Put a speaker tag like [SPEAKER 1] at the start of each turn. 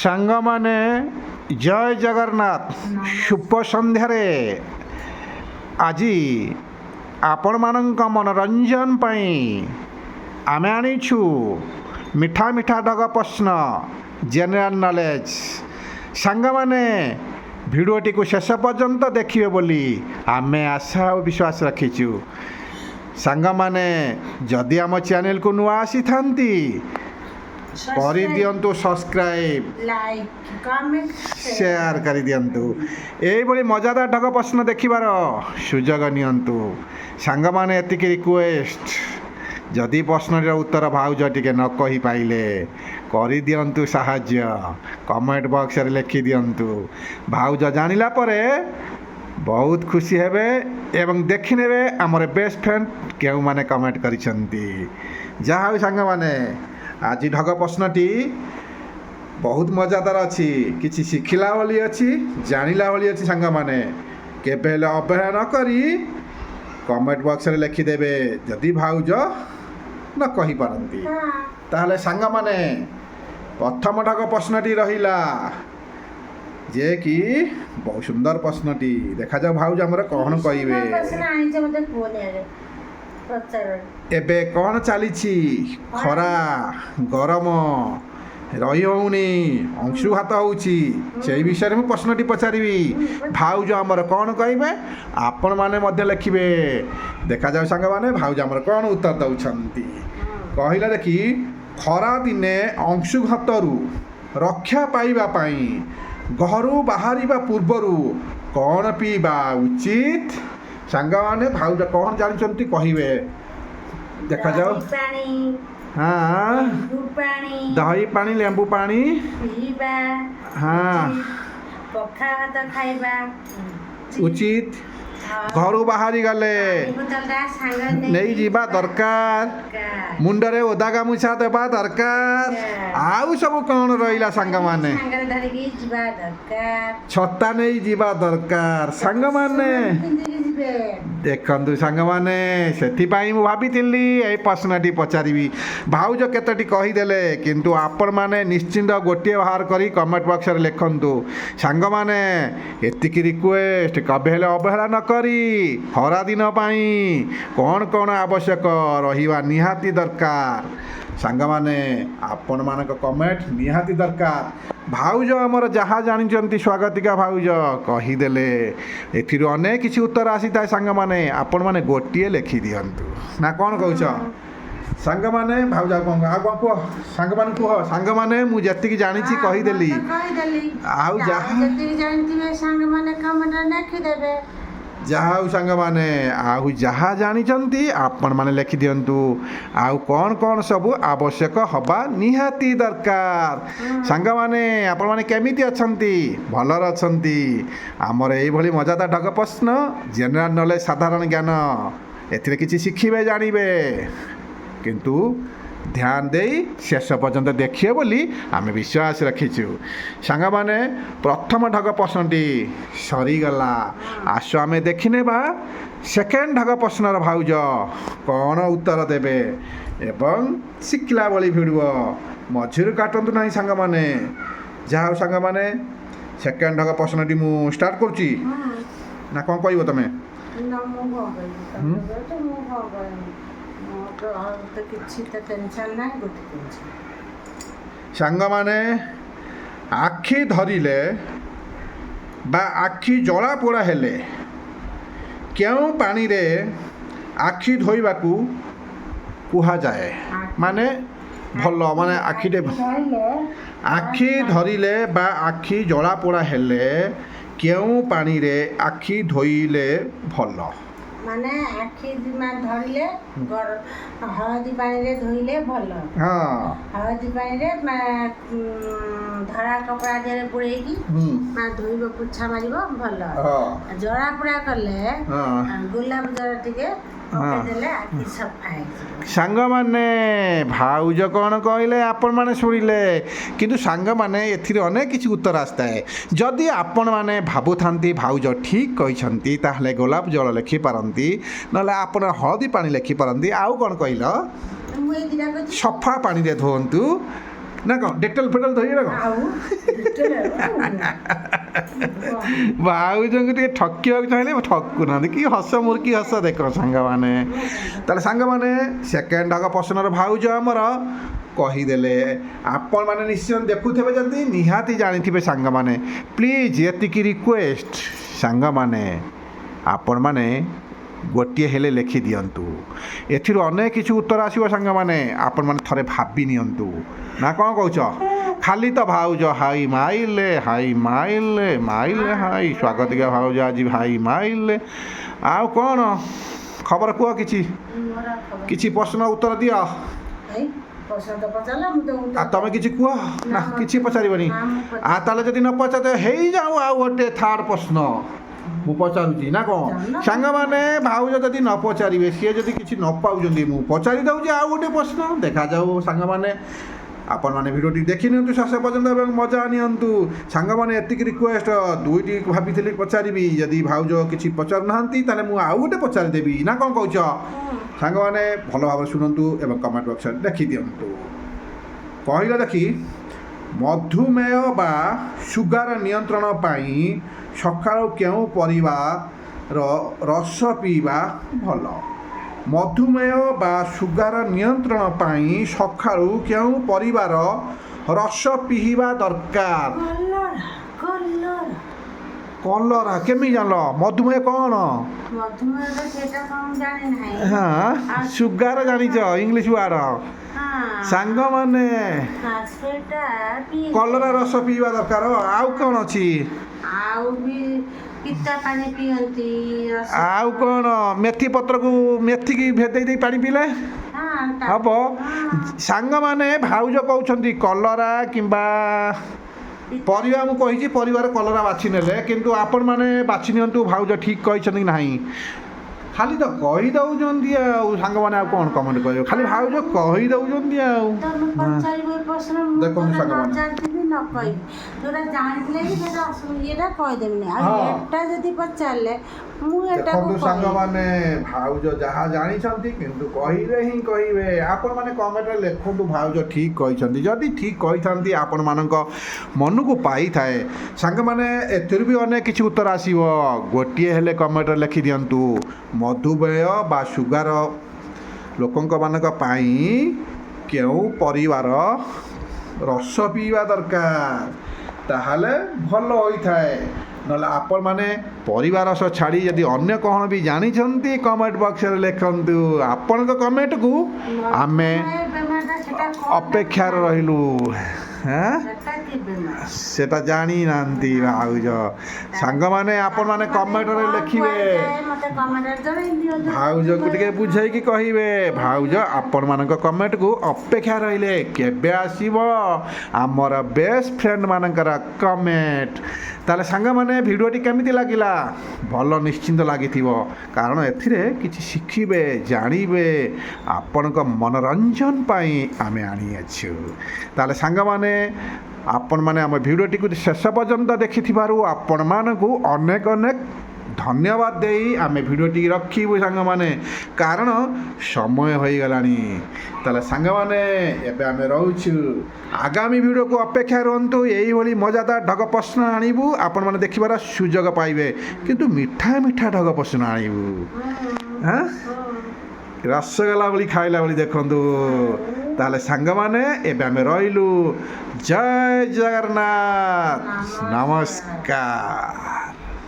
[SPEAKER 1] ସାଙ୍ଗମାନେ ଜୟ ଜଗନ୍ନାଥ। ଶୁଭ ସନ୍ଧ୍ୟାରେ ଆଜି ଆପଣମାନଙ୍କ ମନୋରଞ୍ଜନ ପାଇଁ ଆମେ ଆଣିଛୁ ମିଠା ମିଠା ଢଗ ପ୍ରଶ୍ନ ଜେନେରାଲ ନଲେଜ। ସାଙ୍ଗମାନେ ଭିଡ଼ିଓଟିକୁ ଶେଷ ପର୍ଯ୍ୟନ୍ତ ଦେଖିବେ ବୋଲି ଆମେ ଆଶା ଓ ବିଶ୍ୱାସ ରଖିଛୁ। ସାଙ୍ଗମାନେ ଯଦି ଆମ ଚ୍ୟାନେଲକୁ ନୂଆ ଆସିଥାନ୍ତି କରିଦିଅନ୍ତୁ ସବସ୍କ୍ରାଇବ୍,
[SPEAKER 2] ଲାଇକ୍, କମେଣ୍ଟ,
[SPEAKER 1] ସେୟାର କରିଦିଅନ୍ତୁ। ଏଇଭଳି ମଜାଦାର ଢଗ ପ୍ରଶ୍ନ ଦେଖିବାର ସୁଯୋଗ ନିଅନ୍ତୁ। ସାଙ୍ଗମାନେ ଏତିକି ରିକ୍ୱେଷ୍ଟ, ଯଦି ପ୍ରଶ୍ନଟିର ଉତ୍ତର ଭାଉଜ ଟିକେ ନ କହିପାରିଲେ କରିଦିଅନ୍ତୁ ସାହାଯ୍ୟ, କମେଣ୍ଟ ବକ୍ସରେ ଲେଖିଦିଅନ୍ତୁ। ଭାଉଜ ଜାଣିଲା ପରେ ବହୁତ ଖୁସି ହେବେ ଏବଂ ଦେଖିନେବେ ଆମର ବେଷ୍ଟ ଫ୍ରେଣ୍ଡ କେଉଁମାନେ କମେଣ୍ଟ କରିଛନ୍ତି। ଯାହା ହେଉ ସାଙ୍ଗମାନେ, ଆଜି ଢଗ ପ୍ରଶ୍ନଟି ବହୁତ ମଜାଦାର ଅଛି, କିଛି ଶିଖିଲା ଭଳି ଅଛି, ଜାଣିଲା ଭଳି ଅଛି। ସାଙ୍ଗମାନେ କେବେ ହେଲେ ଅବହେଳା ନ କରି କମେଣ୍ଟ ବକ୍ସରେ ଲେଖିଦେବେ ଯଦି ଭାଉଜ ନ କହିପାରନ୍ତି। ତାହେଲେ ସାଙ୍ଗମାନେ ପ୍ରଥମ ଢଗ ପ୍ରଶ୍ନଟି ରହିଲା, ଯେ କି ବହୁତ ସୁନ୍ଦର ପ୍ରଶ୍ନଟି। ଦେଖାଯାଉ ଭାଉଜ ଆମର କ'ଣ କହିବେ। ଏବେ କ'ଣ ଚାଲିଛି? ଖରା, ଗରମ, ରହି ହେଉନି, ଅଂଶୁଘାତ ହେଉଛି, ସେଇ ବିଷୟରେ ମୁଁ ପ୍ରଶ୍ନଟି ପଚାରିବି। ଭାଉଜ ଆମର କ'ଣ କହିବେ, ଆପଣମାନେ ମଧ୍ୟ ଲେଖିବେ। ଦେଖାଯାଉ ସାଙ୍ଗମାନେ ଭାଉଜ ଆମର କ'ଣ ଉତ୍ତର ଦେଉଛନ୍ତି। କହିଲା ଦେଖି, ଖରାଦିନେ ଅଂଶୁଘାତରୁ ରକ୍ଷା ପାଇବା ପାଇଁ ଘରୁ ବାହାରିବା ପୂର୍ବରୁ କ'ଣ ପିଇବା ଉଚିତ? ସାଙ୍ଗମାନେ ଭାଉଜ କ'ଣ ଜାଣିଛନ୍ତି କହିବେ। ଦେଖାଯାଉ। ହଁ, ଦହି ପାଣି, ଲେମ୍ବୁ ପାଣି
[SPEAKER 2] ପିଇବା,
[SPEAKER 1] ହଁ
[SPEAKER 2] ପଖାଳ ଭାତ ଖାଇବା
[SPEAKER 1] ଉଚିତ। ଘରୁ ବାହାରି ଗଲେ ନେଇଯିବା ଦରକାର, ମୁଣ୍ଡରେ ଓଦା ଗାମୁଛା ଦେବା ଦରକାର। ଆଉ ସବୁ କ'ଣ ରହିଲା ସାଙ୍ଗମାନେ? ଛତା ନେଇ ଯିବା ଦରକାର। ସାଙ୍ଗମାନେ ଦେଖନ୍ତୁ ସାଙ୍ଗମାନେ, ସେଥିପାଇଁ ମୁଁ ଭାବିଥିଲି ଏଇ ପ୍ରଶ୍ନଟି ପଚାରିବି। ଭାଉଜ କେତୋଟି କହିଦେଲେ, କିନ୍ତୁ ଆପଣମାନେ ନିଶ୍ଚିନ୍ତ ଗୋଟିଏ ବାହାର କରି କମେଣ୍ଟ ବକ୍ସରେ ଲେଖନ୍ତୁ। ସାଙ୍ଗମାନେ ଏତିକି ରିକ୍ୱେଷ୍ଟ, କେବେ ହେଲେ ଅବହେଳା ନ କରି ଖରାଦିନ ପାଇଁ କ'ଣ କ'ଣ ଆବଶ୍ୟକ ରହିବା ନିହାତି ଦରକାର। ସାଙ୍ଗମାନେ ଆପଣମାନଙ୍କ କମେଣ୍ଟ ନିହାତି ଦରକାର। ଭାଉଜ ଆମର ଯାହା ଜାଣିଛନ୍ତି ସ୍ୱାଗତିକା ଭାଉଜ କହିଦେଲେ, ଏଥିରୁ ଅନେକ କିଛି ଉତ୍ତର ଆସିଥାଏ। ସାଙ୍ଗମାନେ ଆପଣମାନେ ଗୋଟିଏ ଲେଖିଦିଅନ୍ତୁ, ନା କ'ଣ କହୁଛ? ସାଙ୍ଗମାନେ ଭାଉଜ ଆଉ କ'ଣ କୁହ? ସାଙ୍ଗମାନେ କୁହ। ସାଙ୍ଗମାନେ ମୁଁ ଯେତିକି ଜାଣିଛି କହିଦେଲି, ଆଉ ଯାହା
[SPEAKER 2] ଜାଣିଥିବେ ସାଙ୍ଗମାନେ କମେଣ୍ଟରେ ଲେଖିଦେବେ।
[SPEAKER 1] ଯାହା ହଉ ସାଙ୍ଗମାନେ, ଆଉ ଯାହା ଜାଣିଛନ୍ତି ଆପଣମାନେ ଲେଖିଦିଅନ୍ତୁ। ଆଉ କ'ଣ କ'ଣ ସବୁ ଆବଶ୍ୟକ ହେବା ନିହାତି ଦରକାର। ସାଙ୍ଗମାନେ ଆପଣମାନେ କେମିତି ଅଛନ୍ତି? ଭଲରେ ଅଛନ୍ତି? ଆମର ଏଇଭଳି ମଜାଦାର ଢଗ ପ୍ରଶ୍ନ ଜେନେରାଲ ନଲେଜ, ସାଧାରଣ ଜ୍ଞାନ, ଏଥିରେ କିଛି ଶିଖିବେ, ଜାଣିବେ, କିନ୍ତୁ ଧ୍ୟାନ ଦେଇ ଶେଷ ପର୍ଯ୍ୟନ୍ତ ଦେଖିବେ ବୋଲି ଆମେ ବିଶ୍ୱାସ ରଖିଛୁ। ସାଙ୍ଗମାନେ ପ୍ରଥମ ଢଗ ପ୍ରଶ୍ନଟି ସରିଗଲା। ଆସ ଆମେ ଦେଖିନେବା ସେକେଣ୍ଡ ଢଗ ପ୍ରଶ୍ନର ଭାଉଜ କ'ଣ ଉତ୍ତର ଦେବେ ଏବଂ ଶିଖିଲା ଭଳି ଭିଡ଼ିଓ ମଝିରୁ କାଟନ୍ତୁ ନାହିଁ ସାଙ୍ଗମାନେ। ଯାହା ହଉ ସାଙ୍ଗମାନେ, ସେକେଣ୍ଡ ଢଗ ପ୍ରଶ୍ନଟି ମୁଁ ଷ୍ଟାର୍ଟ କରୁଛି, ନା କ'ଣ କହିବ ତମେ? ସାଙ୍ଗମାନେ ଆଖି ଧରିଲେ ବା ଆଖି ଜଳା ପୋଡ଼ା ହେଲେ କେଉଁ ପାଣିରେ ଆଖି ଧୋଇବାକୁ କୁହାଯାଏ? ମାନେ ଭଲ, ମାନେ ଆଖି ଧରିଲେ ବା ଆଖି ଜଳା ପୋଡ଼ା ହେଲେ କେଉଁ ପାଣିରେ ଆଖି ଧୋଇଲେ ଭଲ?
[SPEAKER 2] ମାନେ ଆଖି ଧରିଲେ ହଳଦୀ ପାଣିରେ ଧୋଇଲେ ଭଲ। ହଳଦୀ ପାଣିରେ ଧଳା କପଡ଼ା ଦେହରେ ପୁରେଇକି ଧୋଇବ, ପୋଛା ମାରିବ ଭଲ। ଜଳା ପୋଡ଼ା କଲେ ଗୋଲାପ ଜଳ ଟିକେ ପକେଇଦେଲେ ଆଖି ସଫା ହେଇଯିବ।
[SPEAKER 1] ସାଙ୍ଗମାନେ ଭାଉଜ କ'ଣ କହିଲେ ଆପଣମାନେ ଶୁଣିଲେ, କିନ୍ତୁ ସାଙ୍ଗମାନେ ଏଥିରେ ଅନେକ କିଛି ଉତ୍ତର ଆସିଥାଏ। ଯଦି ଆପଣମାନେ ଭାବୁଥାନ୍ତି ଭାଉଜ ଠିକ୍ କହିଛନ୍ତି, ତାହେଲେ ଗୋଲାପ ଜଳ ଲେଖିପାରନ୍ତି, ନହେଲେ ଆପଣ ହଳଦୀ ପାଣି ଲେଖିପାରନ୍ତି। ଆଉ କ'ଣ କହିଲ? ସଫା ପାଣିରେ ଧୁଅନ୍ତୁ, ନା କ'ଣ ଡେଟଲ୍ ଫେଟଲ୍ ଧରିବେ ନା କ'ଣ
[SPEAKER 2] ଆଉ
[SPEAKER 1] ଭାଉଜଙ୍କୁ ଟିକେ ଠକିବାକୁ ଚାହିଁଲେ ଠକୁନାହାନ୍ତି କି ହସ ମୁର୍କି ହସ ଦେଖ ସାଙ୍ଗମାନେ। ତାହେଲେ ସାଙ୍ଗମାନେ ସେକେଣ୍ଡ ଢଗ ପ୍ରଶ୍ନର ଭାଉଜ ଆମର କହିଦେଲେ। ଆପଣମାନେ ନିଶ୍ଚୟ ଦେଖୁଥିବେ ଯଦି ନିହାତି ଜାଣିଥିବେ ସାଙ୍ଗମାନେ। ପ୍ଲିଜ୍ ଏତିକି ରିକ୍ୱେଷ୍ଟ ସାଙ୍ଗମାନେ ଆପଣମାନେ ଗୋଟିଏ ହେଲେ ଲେଖିଦିଅନ୍ତୁ। ଏଥିରୁ ଅନେକ କିଛି ଉତ୍ତର ଆସିବ ସାଙ୍ଗମାନେ। ଆପଣମାନେ ଥରେ ଭାବି ନିଅନ୍ତୁ ନା କ'ଣ କହୁଛ? ଖାଲି ତ ଭାଉଜ ହାଇ ମାଇଲେ ହାଇ ମାଇଲେ ମାଇଲେ ହାଇ ସ୍ୱାଗତିକା ଭାଉଜ ଆଜି ହାଇ ମାଇଲେ। ଆଉ କ'ଣ ଖବର କୁହ କିଛି କିଛି ପ୍ରଶ୍ନ ଉତ୍ତର ଦିଅ। ତମେ କିଛି କୁହ ନା କିଛି ପଚାରିବନି। ତାହେଲେ ଯଦି ନ ପଚାର ହେଇଯାଉ ଆଉ ଗୋଟେ ଥାର୍ଡ଼ ପ୍ରଶ୍ନ ମୁଁ ପଚାରୁଛି ନା କ'ଣ ସାଙ୍ଗମାନେ। ଭାଉଜ ଯଦି ନ ପଚାରିବେ ସିଏ ଯଦି କିଛି ନ ପାଉଛନ୍ତି ମୁଁ ପଚାରି ଦେଉଛି ଆଉ ଗୋଟେ ପ୍ରଶ୍ନ। ଦେଖାଯାଉ ସାଙ୍ଗମାନେ। ଆପଣମାନେ ଭିଡ଼ିଓଟି ଦେଖି ନିଅନ୍ତୁ ଶେଷ ପର୍ଯ୍ୟନ୍ତ ଏବଂ ମଜା ନିଅନ୍ତୁ ସାଙ୍ଗମାନେ। ଏତିକି ରିକ୍ୱେଷ୍ଟ ଦୁଇଟି ଭାବିଥିଲି ପଚାରିବି। ଯଦି ଭାଉଜ କିଛି ପଚାରୁନାହାନ୍ତି ତାହେଲେ ମୁଁ ଆଉ ଗୋଟେ ପଚାରିଦେବି ନା କ'ଣ କହୁଛ ସାଙ୍ଗମାନେ? ଭଲ ଭାବରେ ଶୁଣନ୍ତୁ ଏବଂ କମେଣ୍ଟ ବକ୍ସରେ ଲେଖିଦିଅନ୍ତୁ। କହିଲେ ଦେଖି, ମଧୁମେହ ବା ସୁଗାର ନିୟନ୍ତ୍ରଣ ପାଇଁ ସକାଳୁ କେଉଁ ପରିବାର ରସ ପିଇବା ଭଲ? ମଧୁମେହ ବା ସୁଗାର ନିୟନ୍ତ୍ରଣ ପାଇଁ ସକାଳୁ କେଉଁ ପରିବାର ରସ ପିଇବା ଦରକାର? କଲରା କେମିତି ଜାଣିଲ? ମଧୁମେହ କ'ଣ? ହଁ ସୁଗାର ଜାଣିଛ ଇଂଲିଶ ୱାର୍ଡ ସାଙ୍ଗମାନେ। କଲରା ରସ ପିଇବା ଦରକାର। ଆଉ କ'ଣ ଅଛି? ଆଉ କ'ଣ? ମେଥି ପତ୍ରକୁ ମେଥିକି ଭେଦେଇ ଦେଇ ପାଣି ପିଇଲେ ହବ ସାଙ୍ଗମାନେ। ଭାଉଜ କହୁଛନ୍ତି କଲରା କିମ୍ବା ପରିବା। ମୁଁ କହିଛି ପରିବାର କଲରା ବାଛି ନେଲେ, କିନ୍ତୁ ଆପଣମାନେ ବାଛି ନିଅନ୍ତୁ ଭାଉଜ ଠିକ୍ କହିଛନ୍ତି କି ନାହିଁ। ଖାଲି ତ କହିଦେଉଛନ୍ତି ଆଉ ସାଙ୍ଗମାନେ। ଆଉ କ'ଣ କମେଣ୍ଟ କରିବ? ଖାଲି ଭାଉଜ କହିଦେଉଛନ୍ତି ଆଉ। ଦେଖନ୍ତୁ ସାଙ୍ଗମାନେ ଦେଖନ୍ତୁ ସାଙ୍ଗମାନେ ଭାଉଜ ଯାହା ଜାଣିଛନ୍ତି କିନ୍ତୁ କହିବେ ହିଁ କହିବେ। ଆପଣମାନେ କମେଣ୍ଟରେ ଲେଖନ୍ତୁ ଭାଉଜ ଠିକ୍ କହିଛନ୍ତି। ଯଦି ଠିକ୍ କହିଥାନ୍ତି ଆପଣମାନଙ୍କ ମନକୁ ପାଇଥାଏ ସାଙ୍ଗମାନେ। ଏଥିରୁ ବି ଅନେକ କିଛି ଉତ୍ତର ଆସିବ। ଗୋଟିଏ ହେଲେ କମେଣ୍ଟରେ ଲେଖିଦିଅନ୍ତୁ। ମଧୁମେହ ବା ସୁଗାର ଲୋକଙ୍କମାନଙ୍କ ପାଇଁ କେଉଁ ପରିବାର ରସ ପିଇବା ଦରକାର ତାହେଲେ ଭଲ ହୋଇଥାଏ। ନହେଲେ ଆପଣମାନେ ପରିବା ରସ ଛାଡ଼ି ଯଦି ଅନ୍ୟ କ'ଣ ବି ଜାଣିଛନ୍ତି କମେଣ୍ଟ ବକ୍ସରେ ଲେଖନ୍ତୁ। ଆପଣଙ୍କ କମେଣ୍ଟକୁ ଆମେ ଅପେକ୍ଷାରେ ରହିଲୁ। ସେଟା ଜାଣିନାହାନ୍ତି ଭାଉଜ ସାଙ୍ଗମାନେ। ଆପଣମାନେ କମେଣ୍ଟରେ ଲେଖିବେ ଭାଉଜକୁ ଟିକେ ବୁଝେଇକି କହିବେ। ଭାଉଜ ଆପଣମାନଙ୍କ କମେଣ୍ଟକୁ ଅପେକ୍ଷା ରହିଲେ କେବେ ଆସିବ ଆମର ବେଷ୍ଟ ଫ୍ରେଣ୍ଡ ମାନଙ୍କର କମେଣ୍ଟ। ତାହେଲେ ସାଙ୍ଗମାନେ ଭିଡ଼ିଓଟି କେମିତି ଲାଗିଲା? ଭଲ ନିଶ୍ଚିନ୍ତ ଲାଗିଥିବ, କାରଣ ଏଥିରେ କିଛି ଶିଖିବେ ଜାଣିବେ। ଆପଣଙ୍କ ମନୋରଞ୍ଜନ ପାଇଁ ଆମେ ଆଣିଅଛୁ। ତାହେଲେ ସାଙ୍ଗମାନେ ଆପଣମାନେ ଆମ ଭିଡ଼ିଓଟିକୁ ଶେଷ ପର୍ଯ୍ୟନ୍ତ ଦେଖିଥିବାରୁ ଆପଣମାନଙ୍କୁ ଅନେକ ଅନେକ ଧନ୍ୟବାଦ ଦେଇ ଆମେ ଭିଡ଼ିଓଟି ରଖିବୁ ସାଙ୍ଗମାନେ, କାରଣ ସମୟ ହୋଇଗଲାଣି। ତାହେଲେ ସାଙ୍ଗମାନେ ଏବେ ଆମେ ରହୁଛୁ। ଆଗାମୀ ଭିଡ଼ିଓକୁ ଅପେକ୍ଷା ରୁହନ୍ତୁ। ଏଇଭଳି ମଜାଦାର ଢଗ ପ୍ରଶ୍ନ ଆଣିବୁ ଆପଣମାନେ ଦେଖିବାର ସୁଯୋଗ ପାଇବେ, କିନ୍ତୁ ମିଠା ମିଠା ଢଗ ପ୍ରଶ୍ନ ଆଣିବୁ। ରସଗୋଲା ଭଳି ଖାଇଲା ଭଳି ଦେଖନ୍ତୁ। ତାହେଲେ ସାଙ୍ଗମାନେ ଏବେ ଆମେ ରହିଲୁ। ଜୟ ଜଗନ୍ନାଥ, ନମସ୍କାର।